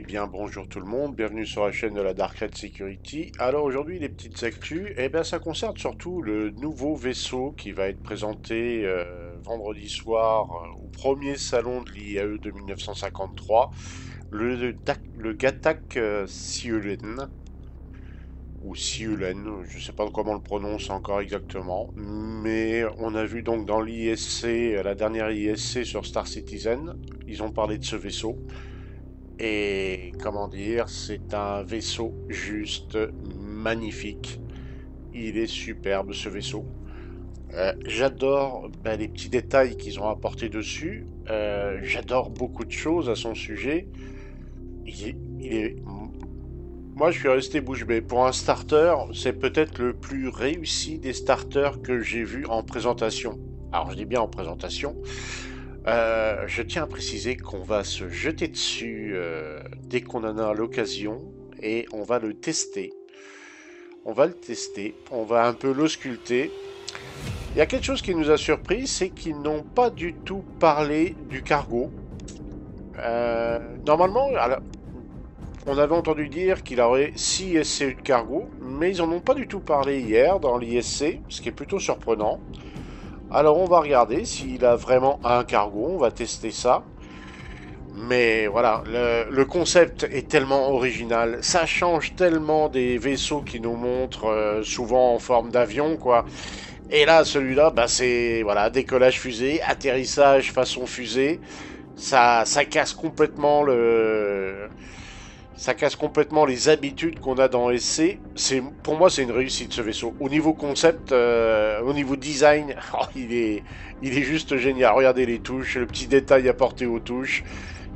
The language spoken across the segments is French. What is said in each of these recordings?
bien bonjour tout le monde, bienvenue sur la chaîne de la Dark Red Security. Alors aujourd'hui les petites actus, ça concerne surtout le nouveau vaisseau qui va être présenté vendredi soir au premier salon de l'IAE de 1953, le Gatak Siulen, ou Siulen, je ne sais pas comment on le prononce encore exactement, mais on a vu donc dans l'ISC, la dernière ISC sur Star Citizen, ils ont parlé de ce vaisseau. Et comment dire, c'est un vaisseau juste magnifique. Il est superbe ce vaisseau. J'adore les petits détails qu'ils ont apportés dessus. J'adore beaucoup de choses à son sujet. Il est... Moi, je suis resté bouche bée. Pour un starter, c'est peut-être le plus réussi des starters que j'ai vu en présentation. Alors, je dis bien en présentation. Je tiens à préciser qu'on va se jeter dessus dès qu'on en a l'occasion et on va le tester. On va le tester, on va un peu l'ausculter. Il y a quelque chose qui nous a surpris, c'est qu'ils n'ont pas du tout parlé du cargo. Normalement, alors, on avait entendu dire qu'il aurait 6 SCU de cargo, mais ils n'en ont pas du tout parlé hier dans l'ISC, ce qui est plutôt surprenant. Alors on va regarder s'il a vraiment un cargo, on va tester ça. Mais voilà, le concept est tellement original, ça change tellement des vaisseaux qui nous montrent souvent en forme d'avion, quoi. Et là, celui-là, c'est voilà, décollage fusée, atterrissage façon fusée. Ça casse complètement ça casse complètement les habitudes qu'on a dans SC. Pour moi, c'est une réussite ce vaisseau. Au niveau concept, au niveau design, il est juste génial. Regardez les touches, le petit détail apporté aux touches.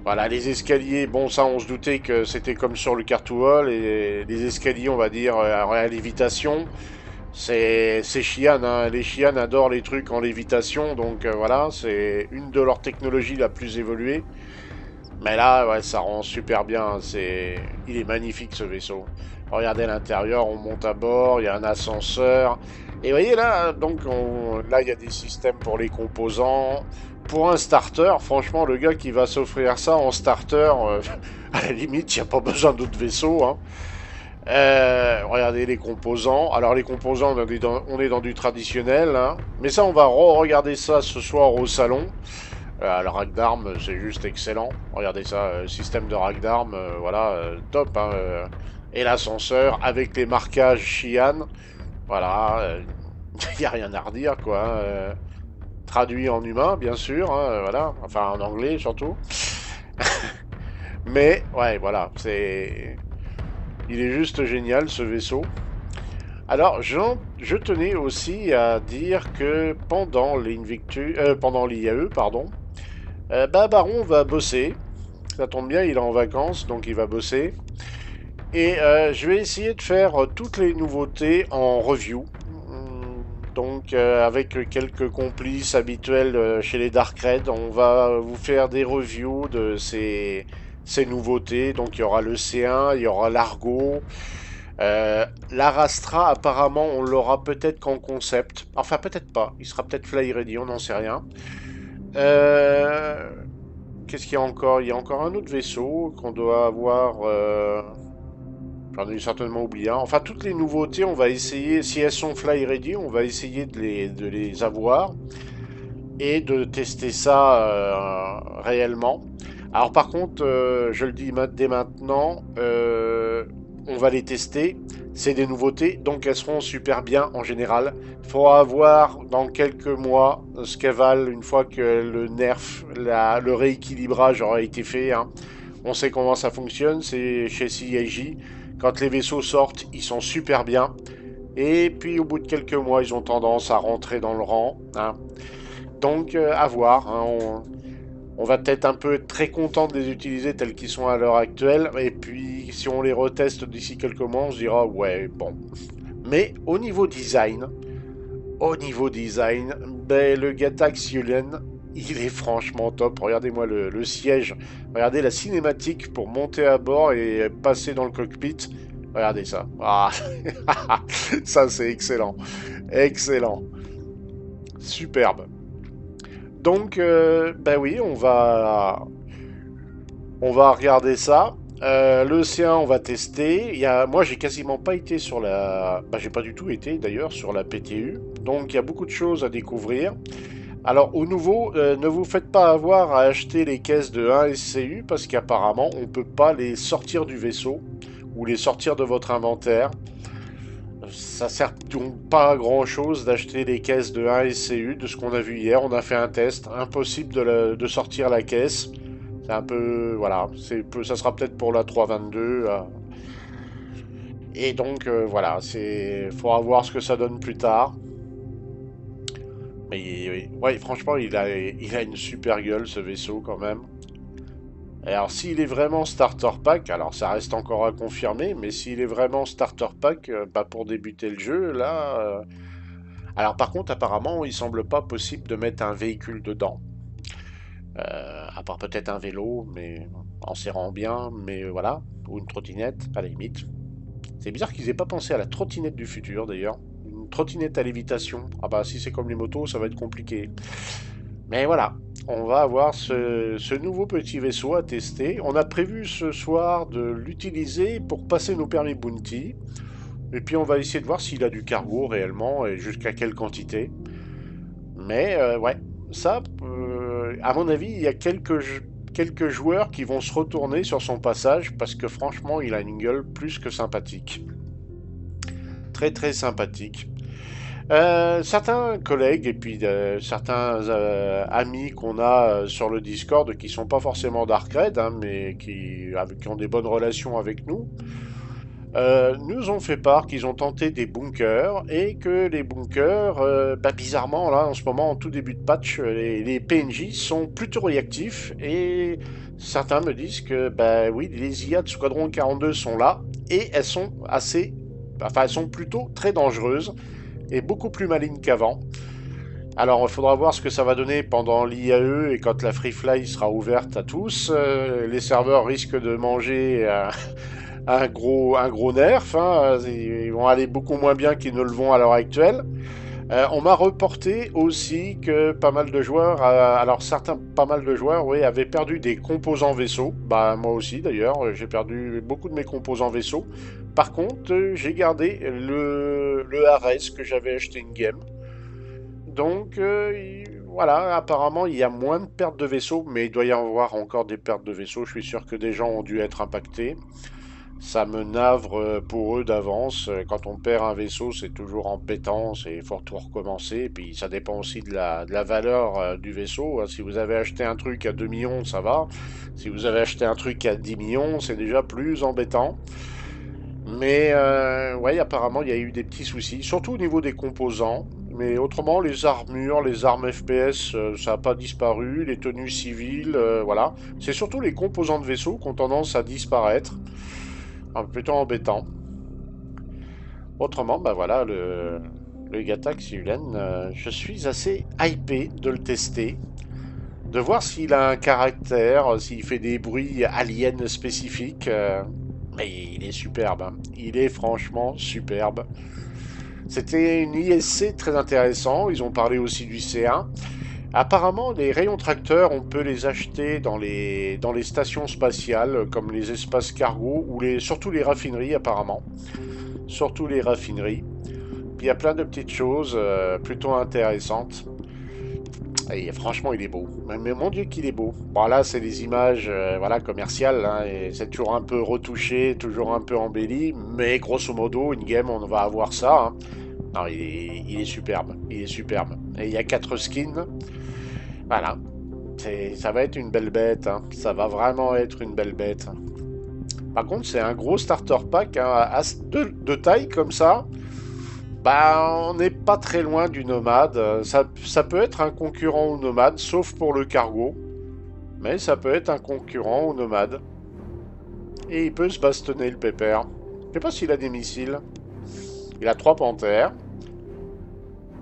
Voilà, les escaliers, bon ça on se doutait que c'était comme sur le Cartouhol, et les escaliers on va dire à lévitation. C'est Xi'an, hein. Les Xi'an adorent les trucs en lévitation, donc voilà, c'est une de leurs technologies la plus évoluée. Mais là, ouais, ça rend super bien. Il est magnifique ce vaisseau. Regardez l'intérieur, on monte à bord, il y a un ascenseur. Et vous voyez là, donc là il y a des systèmes pour les composants. Pour un starter, franchement, le gars qui va s'offrir ça en starter, à la limite, il n'y a pas besoin d'autres vaisseaux, hein. Regardez les composants. Alors les composants, on est dans du traditionnel, hein. Mais ça, on va re-regarder ça ce soir au salon. Le rack d'armes, c'est juste excellent. Regardez ça, système de rack d'armes, voilà, top, hein, et l'ascenseur avec les marquages Xi'an. Voilà, il n'y a rien à redire, quoi, hein, traduit en humain, bien sûr, hein, voilà, enfin en anglais surtout. Mais, ouais, voilà, il est juste génial ce vaisseau. Alors, je tenais aussi à dire que pendant l'IAE, pardon, Baron va bosser. Ça tombe bien, il est en vacances, donc il va bosser. Et je vais essayer de faire toutes les nouveautés en review. Donc avec quelques complices habituels chez les Dark Red, on va vous faire des reviews de ces nouveautés. Donc il y aura le C1, il y aura l'Argo. L'Arastra, apparemment, on l'aura peut-être qu'en concept. Enfin, peut-être pas. Il sera peut-être Fly Ready, on n'en sait rien. Qu'est-ce qu'il y a encore? Il y a encore un autre vaisseau qu'on doit avoir. J'en ai certainement oublié un. Enfin, toutes les nouveautés, on va essayer. Si elles sont Fly Ready, on va essayer de les avoir et de tester ça réellement. Alors, par contre, je le dis dès maintenant, on va les tester. C'est des nouveautés, donc elles seront super bien en général. Il faudra voir dans quelques mois ce qu'elles valent une fois que le nerf, le rééquilibrage aura été fait, hein. On sait comment ça fonctionne, c'est chez CIJ. Quand les vaisseaux sortent, ils sont super bien. Et puis au bout de quelques mois, ils ont tendance à rentrer dans le rang, hein. Donc à voir, hein. On va peut-être un peu être très content de les utiliser tels qu'ils sont à l'heure actuelle. Et puis, si on les reteste d'ici quelques mois, on se dira, ouais, bon. Mais au niveau design, le Gatak Siulen, il est franchement top. Regardez-moi le siège. Regardez la cinématique pour monter à bord et passer dans le cockpit. Regardez ça. Ah, ça, c'est excellent. Excellent. Superbe. Donc, oui, on va regarder ça. L'océan, on va tester. Moi, j'ai quasiment pas été sur la... Bah, j'ai pas du tout été, d'ailleurs, sur la PTU. Donc, il y a beaucoup de choses à découvrir. Alors, au nouveau, ne vous faites pas avoir à acheter les caisses de 1 SCU parce qu'apparemment, on peut pas les sortir du vaisseau ou les sortir de votre inventaire. Ça sert donc pas à grand chose d'acheter les caisses de 1 SCU. De ce qu'on a vu hier, on a fait un test. Impossible de sortir la caisse. C'est un peu, voilà, ça sera peut-être pour la 322. Et donc, voilà, faudra voir ce que ça donne plus tard. Mais ouais, franchement, il a une super gueule ce vaisseau quand même. Et alors, s'il est vraiment starter pack, alors ça reste encore à confirmer, mais s'il est vraiment starter pack, bah, pour débuter le jeu, là. Alors, par contre, apparemment, il semble pas possible de mettre un véhicule dedans. À part peut-être un vélo, mais en serrant bien, mais voilà, ou une trottinette, à la limite. C'est bizarre qu'ils aient pas pensé à la trottinette du futur d'ailleurs. Une trottinette à lévitation. Ah bah si c'est comme les motos, ça va être compliqué. Mais voilà, on va avoir ce nouveau petit vaisseau à tester. On a prévu ce soir de l'utiliser pour passer nos permis Bounty. Et puis on va essayer de voir s'il a du cargo réellement et jusqu'à quelle quantité. Mais ouais, ça, à mon avis, il y a quelques joueurs qui vont se retourner sur son passage parce que franchement, il a une gueule plus que sympathique. Très très sympathique. Certains collègues et puis certains amis qu'on a sur le Discord qui sont pas forcément Dark Red, hein, mais qui ont des bonnes relations avec nous, nous ont fait part qu'ils ont tenté des bunkers et que les bunkers, bah, bizarrement là en ce moment en tout début de patch, les PNJ sont plutôt réactifs et certains me disent que bah oui, les IA de Squadron 42 sont là et elles sont plutôt très dangereuses et beaucoup plus malignes qu'avant. Alors, il faudra voir ce que ça va donner pendant l'IAE et quand la Free Fly sera ouverte à tous. Les serveurs risquent de manger un gros nerf. Hein. Ils vont aller beaucoup moins bien qu'ils ne le vont à l'heure actuelle. On m'a reporté aussi que pas mal de joueurs, pas mal de joueurs, oui, avaient perdu des composants vaisseaux. Bah moi aussi d'ailleurs, j'ai perdu beaucoup de mes composants vaisseaux. Par contre, j'ai gardé le Ares que j'avais acheté in game. Donc voilà, apparemment il y a moins de pertes de vaisseaux, mais il doit y avoir encore des pertes de vaisseaux. Je suis sûr que des gens ont dû être impactés. Ça me navre pour eux d'avance. Quand on perd un vaisseau, c'est toujours embêtant, il faut tout recommencer. Et puis ça dépend aussi de la valeur du vaisseau. Si vous avez acheté un truc à 2 millions, ça va. Si vous avez acheté un truc à 10 millions, c'est déjà plus embêtant. Mais ouais, apparemment, il y a eu des petits soucis, surtout au niveau des composants. Mais autrement, les armures, les armes FPS, ça n'a pas disparu. Les tenues civiles, voilà. C'est surtout les composants de vaisseau qui ont tendance à disparaître. Plutôt embêtant. Autrement, bah voilà, le Gatax Ulen, je suis assez hypé de le tester, de voir s'il a un caractère, s'il fait des bruits aliens spécifiques. Mais il est superbe, hein. Il est franchement superbe. C'était une ISC très intéressant. Ils ont parlé aussi du C1. Apparemment, les rayons tracteurs, on peut les acheter dans les stations spatiales, comme les espaces cargo, ou surtout les raffineries, apparemment. Surtout les raffineries. Puis il y a plein de petites choses plutôt intéressantes. Et franchement, il est beau. Mais mon Dieu qu'il est beau. Bon, là, c'est des images voilà, commerciales. Hein, et c'est toujours un peu retouché, toujours un peu embelli. Mais grosso modo, in-game, on va avoir ça. Hein. Non, il est superbe. Il est superbe. Et il y a 4 skins. Voilà. Ça va être une belle bête. Hein. Ça va vraiment être une belle bête. Par contre, c'est un gros starter pack hein, de taille comme ça. Bah, on n'est pas très loin du Nomade. Ça peut être un concurrent au Nomade, sauf pour le cargo. Mais ça peut être un concurrent au Nomade. Et il peut se bastonner le pépère. Je sais pas s'il a des missiles. Il a 3 panthères.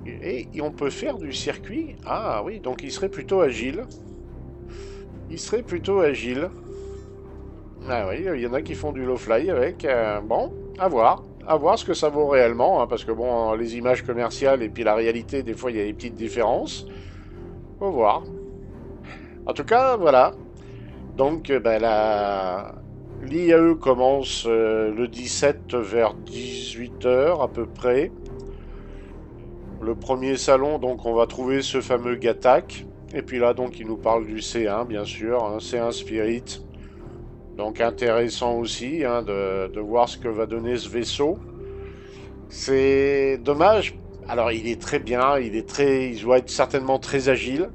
Et on peut faire du circuit. Ah oui, donc il serait plutôt agile. Il serait plutôt agile. Ah oui, il y en a qui font du low fly avec. Bon, à voir. À voir ce que ça vaut réellement. Hein, parce que bon, les images commerciales et puis la réalité, des fois, il y a des petites différences. Faut voir. En tout cas, voilà. Donc, L'IAE commence le 17 vers 18 h à peu près. Le premier salon, donc on va trouver ce fameux Gattac. Et puis là, donc il nous parle du C1, bien sûr, hein, C1 Spirit. Donc intéressant aussi hein, de voir ce que va donner ce vaisseau. C'est dommage. Alors il est très bien, il doit être certainement très agile.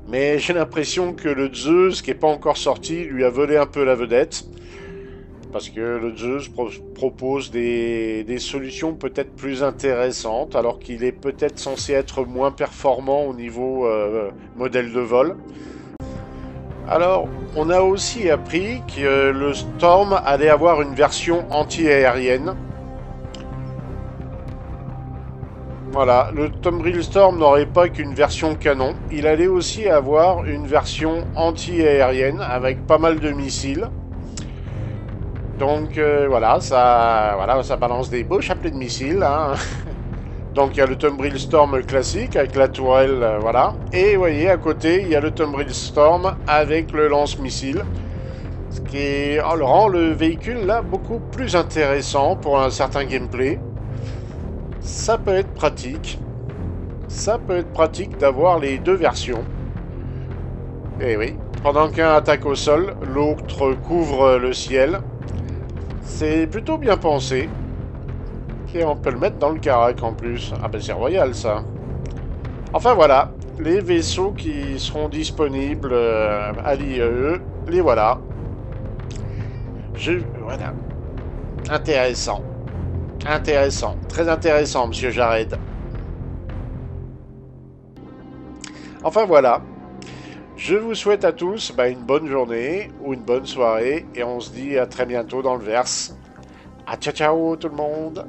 Mais j'ai l'impression que le Zeus, qui n'est pas encore sorti, lui a volé un peu la vedette. Parce que le Zeus propose des solutions peut-être plus intéressantes, alors qu'il est peut-être censé être moins performant au niveau modèle de vol. Alors, on a aussi appris que le Storm allait avoir une version anti-aérienne. Voilà, le Tombril Storm n'aurait pas qu'une version canon, il allait aussi avoir une version anti-aérienne avec pas mal de missiles. Donc voilà, ça balance des beaux chapelets de missiles. Hein. Donc il y a le Tombril Storm classique avec la tourelle, voilà. Et vous voyez, à côté, il y a le Tombril Storm avec le lance-missile. Ce qui rend le véhicule là beaucoup plus intéressant pour un certain gameplay. Ça peut être pratique. Ça peut être pratique d'avoir les deux versions. Et oui, pendant qu'un attaque au sol, l'autre couvre le ciel. C'est plutôt bien pensé. Et on peut le mettre dans le carac en plus. Ah ben c'est royal ça. Enfin voilà, les vaisseaux qui seront disponibles à l'IAE, les voilà. Voilà. Intéressant. Intéressant. Très intéressant, monsieur Jared. Enfin voilà. Je vous souhaite à tous une bonne journée ou une bonne soirée et on se dit à très bientôt dans le verse. Ah, ciao ciao tout le monde!